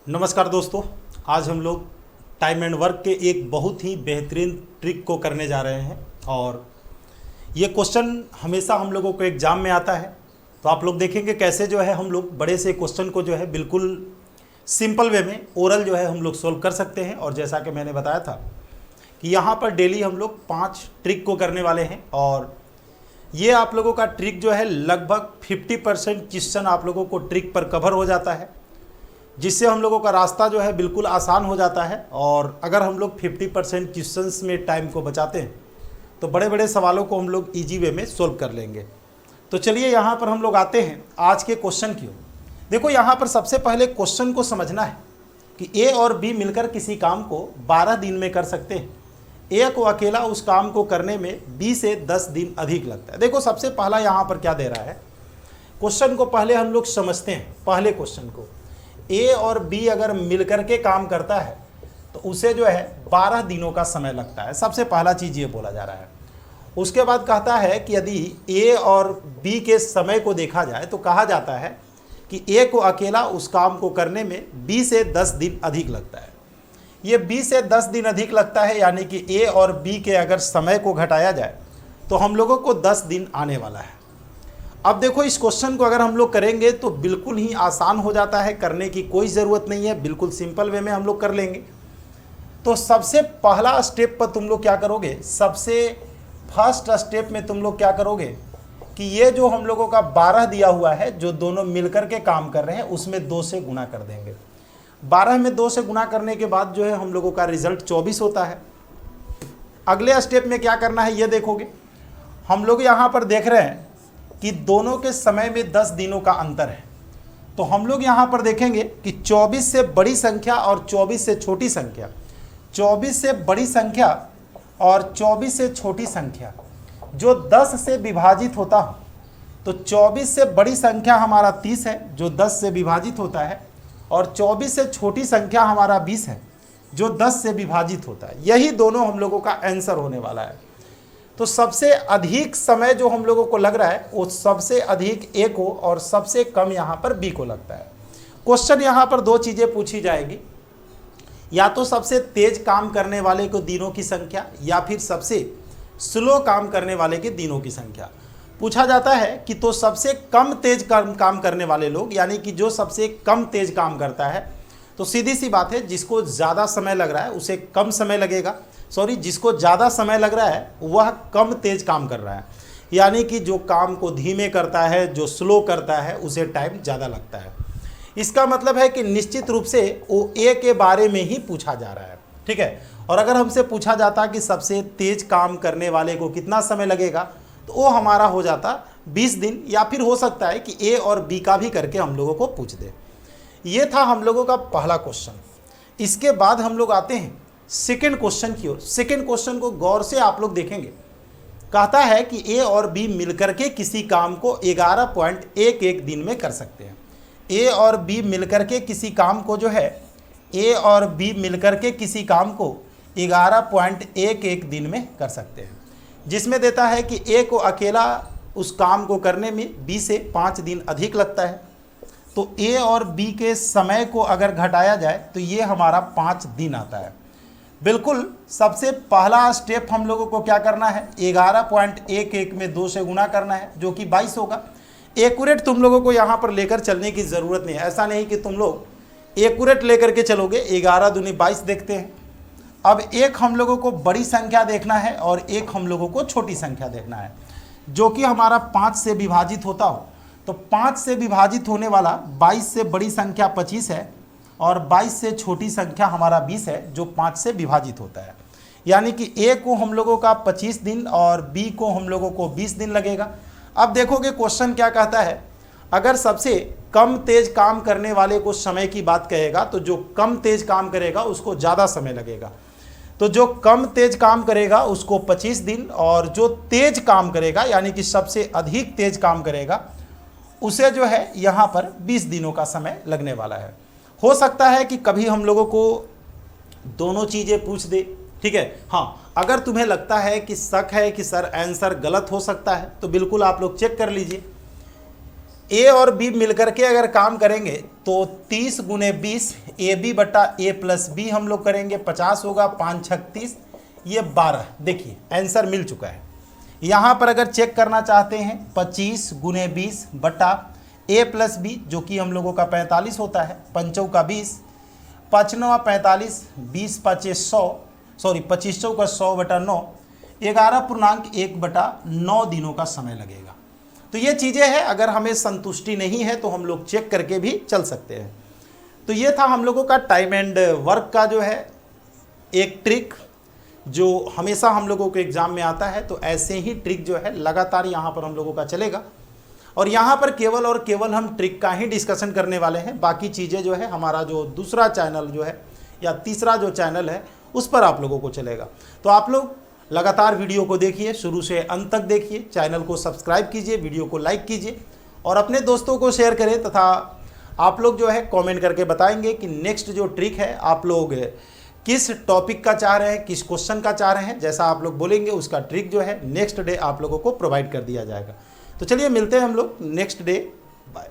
नमस्कार दोस्तों, आज हम लोग टाइम एंड वर्क के एक बहुत ही बेहतरीन ट्रिक को करने जा रहे हैं। और ये क्वेश्चन हमेशा हम लोगों को एग्जाम में आता है, तो आप लोग देखेंगे कैसे जो है हम लोग बड़े से क्वेश्चन को जो है बिल्कुल सिंपल वे में ओरल जो है हम लोग सोल्व कर सकते हैं। और जैसा कि मैंने बताया था कि यहाँ पर डेली हम लोग 5 ट्रिक को करने वाले हैं, और ये आप लोगों का ट्रिक जो है लगभग 50% क्वेश्चन आप लोगों को ट्रिक पर कवर हो जाता है, जिससे हम लोगों का रास्ता जो है बिल्कुल आसान हो जाता है। और अगर हम लोग 50% क्वेश्चंस में टाइम को बचाते हैं तो बड़े बड़े सवालों को हम लोग इजी वे में सोल्व कर लेंगे। तो चलिए यहाँ पर हम लोग आते हैं आज के क्वेश्चन की ओर। देखो, यहाँ पर सबसे पहले क्वेश्चन को समझना है कि ए और बी मिलकर किसी काम को 12 दिन में कर सकते हैं। ए को अकेला उस काम को करने में बी से 10 दिन अधिक लगता है। देखो, सबसे पहला यहाँ पर क्या दे रहा है, क्वेश्चन को पहले हम लोग समझते हैं। पहले क्वेश्चन को, ए और बी अगर मिलकर के काम करता है तो उसे जो है 12 दिनों का समय लगता है। सबसे पहला चीज़ ये बोला जा रहा है। उसके बाद कहता है कि यदि ए और बी के समय को देखा जाए तो कहा जाता है कि ए को अकेला उस काम को करने में बी से 10 दिन अधिक लगता है। ये बी से 10 दिन अधिक लगता है, यानी कि ए और बी के अगर समय को घटाया जाए तो हम लोगों को 10 दिन आने वाला है। अब देखो, इस क्वेश्चन को अगर हम लोग करेंगे तो बिल्कुल ही आसान हो जाता है, करने की कोई ज़रूरत नहीं है, बिल्कुल सिंपल वे में हम लोग कर लेंगे। तो सबसे पहला स्टेप पर तुम लोग क्या करोगे, सबसे फर्स्ट स्टेप में तुम लोग क्या करोगे कि ये जो हम लोगों का 12 दिया हुआ है, जो दोनों मिलकर के काम कर रहे हैं, उसमें 2 से गुना कर देंगे। 12 में 2 से गुना करने के बाद जो है हम लोगों का रिजल्ट 24 होता है। अगले स्टेप में क्या करना है ये देखोगे, हम लोग यहाँ पर देख रहे हैं कि दोनों के समय में 10 दिनों का अंतर है। तो हम लोग यहाँ पर देखेंगे कि 24 से बड़ी संख्या और 24 से छोटी संख्या, 24 से बड़ी संख्या और 24 से छोटी संख्या जो 10 से विभाजित होता हो, तो 24 से बड़ी संख्या हमारा 30 है जो 10 से विभाजित होता है, और 24 से छोटी संख्या हमारा 20 है जो 10 से विभाजित होता है। यही दोनों हम लोगों का आंसर होने वाला है। तो सबसे अधिक समय जो हम लोगों को लग रहा है वो सबसे अधिक ए को और सबसे कम यहाँ पर बी को लगता है। क्वेश्चन यहाँ पर 2 चीज़ें पूछी जाएगी, या तो सबसे तेज काम करने वाले को दिनों की संख्या, या फिर सबसे स्लो काम करने वाले के दिनों की संख्या। पूछा जाता है कि तो सबसे कम तेज काम करने वाले लोग, यानी कि जो सबसे कम तेज काम करता है, तो सीधी सी बात है जिसको ज़्यादा समय लग रहा है उसे कम समय लगेगा। जिसको ज़्यादा समय लग रहा है वह कम तेज काम कर रहा है, यानी कि जो काम को धीमे करता है, जो स्लो करता है, उसे टाइम ज़्यादा लगता है। इसका मतलब है कि निश्चित रूप से वो ए के बारे में ही पूछा जा रहा है, ठीक है। और अगर हमसे पूछा जाता कि सबसे तेज काम करने वाले को कितना समय लगेगा, तो वो हमारा हो जाता 20 दिन, या फिर हो सकता है कि ए और बी का भी करके हम लोगों को पूछ दे। ये था हम लोगों का पहला क्वेश्चन। इसके बाद हम लोग आते हैं सेकेंड क्वेश्चन की ओर। सेकेंड क्वेश्चन को गौर से आप लोग देखेंगे। कहता है कि ए और बी मिलकर के किसी काम को 11.11 दिन में कर सकते हैं। ए और बी मिलकर के किसी काम को जो है, ए और बी मिलकर के किसी काम को 11.11 दिन में कर सकते हैं, जिसमें देता है कि ए को अकेला उस काम को करने में बी से 5 दिन अधिक लगता है। तो ए और बी के समय को अगर घटाया जाए तो ये हमारा 5 दिन आता है। बिल्कुल सबसे पहला स्टेप हम लोगों को क्या करना है, 11.11 में 2 से गुना करना है, जो कि 22 होगा। एक्यूरेट तुम लोगों को यहाँ पर लेकर चलने की ज़रूरत नहीं है। ऐसा नहीं कि तुम लोग एक्यूरेट लेकर के चलोगे। 11 दूनी 22 देखते हैं। अब एक हम लोगों को बड़ी संख्या देखना है और एक हम लोगों को छोटी संख्या देखना है, जो कि हमारा 5 से विभाजित होता हो। तो 5 से विभाजित होने वाला 22 से बड़ी संख्या 25 है, और 22 से छोटी संख्या हमारा 20 है, जो 5 से विभाजित होता है। यानी कि ए को हम लोगों का 25 दिन और बी को हम लोगों को 20 दिन लगेगा। अब देखोगे क्वेश्चन क्या कहता है, अगर सबसे कम तेज काम करने वाले को समय की बात कहेगा तो जो कम तेज काम करेगा उसको ज़्यादा समय लगेगा। तो जो कम तेज काम करेगा उसको 25 दिन, और जो तेज काम करेगा यानी कि सबसे अधिक तेज काम करेगा उसे जो है यहाँ पर 20 दिनों का समय लगने वाला है। हो सकता है कि कभी हम लोगों को दोनों चीज़ें पूछ दे, ठीक है। हाँ, अगर तुम्हें लगता है कि शक है कि सर आंसर गलत हो सकता है तो बिल्कुल आप लोग चेक कर लीजिए। ए और बी मिलकर के अगर काम करेंगे तो 30 गुने 20 ए बी बटा ए प्लस बी हम लोग करेंगे, 50 होगा, 5 36 ये 12। देखिए आंसर मिल चुका है। यहाँ पर अगर चेक करना चाहते हैं 25 गुने 20 बटा ए प्लस बी जो कि हम लोगों का 45 होता है, 5 का 20, 5 9 45, 20 5 100, सॉरी 25 का 100 बटा 9, 11.1 बटा 9 दिनों का समय लगेगा। तो ये चीज़ें हैं, अगर हमें संतुष्टि नहीं है तो हम लोग चेक करके भी चल सकते हैं। तो ये था हम लोगों का टाइम एंड वर्क का जो है एक ट्रिक जो हमेशा हम लोगों को एग्जाम में आता है। तो ऐसे ही ट्रिक जो है लगातार यहाँ पर हम लोगों का चलेगा और यहाँ पर केवल और केवल हम ट्रिक का ही डिस्कशन करने वाले हैं। बाकी चीज़ें जो है हमारा जो दूसरा चैनल जो है या तीसरा जो चैनल है उस पर आप लोगों को चलेगा। तो आप लोग लगातार वीडियो को देखिए, शुरू से अंत तक देखिए, चैनल को सब्सक्राइब कीजिए, वीडियो को लाइक कीजिए और अपने दोस्तों को शेयर करें। तथा आप लोग जो है कमेंट करके बताएंगे कि नेक्स्ट जो ट्रिक है आप लोग किस टॉपिक का चाह रहे हैं, किस क्वेश्चन का चाह रहे हैं। जैसा आप लोग बोलेंगे उसका ट्रिक जो है नेक्स्ट डे आप लोगों को प्रोवाइड कर दिया जाएगा। तो चलिए मिलते हैं हम लोग नेक्स्ट डे। बाय।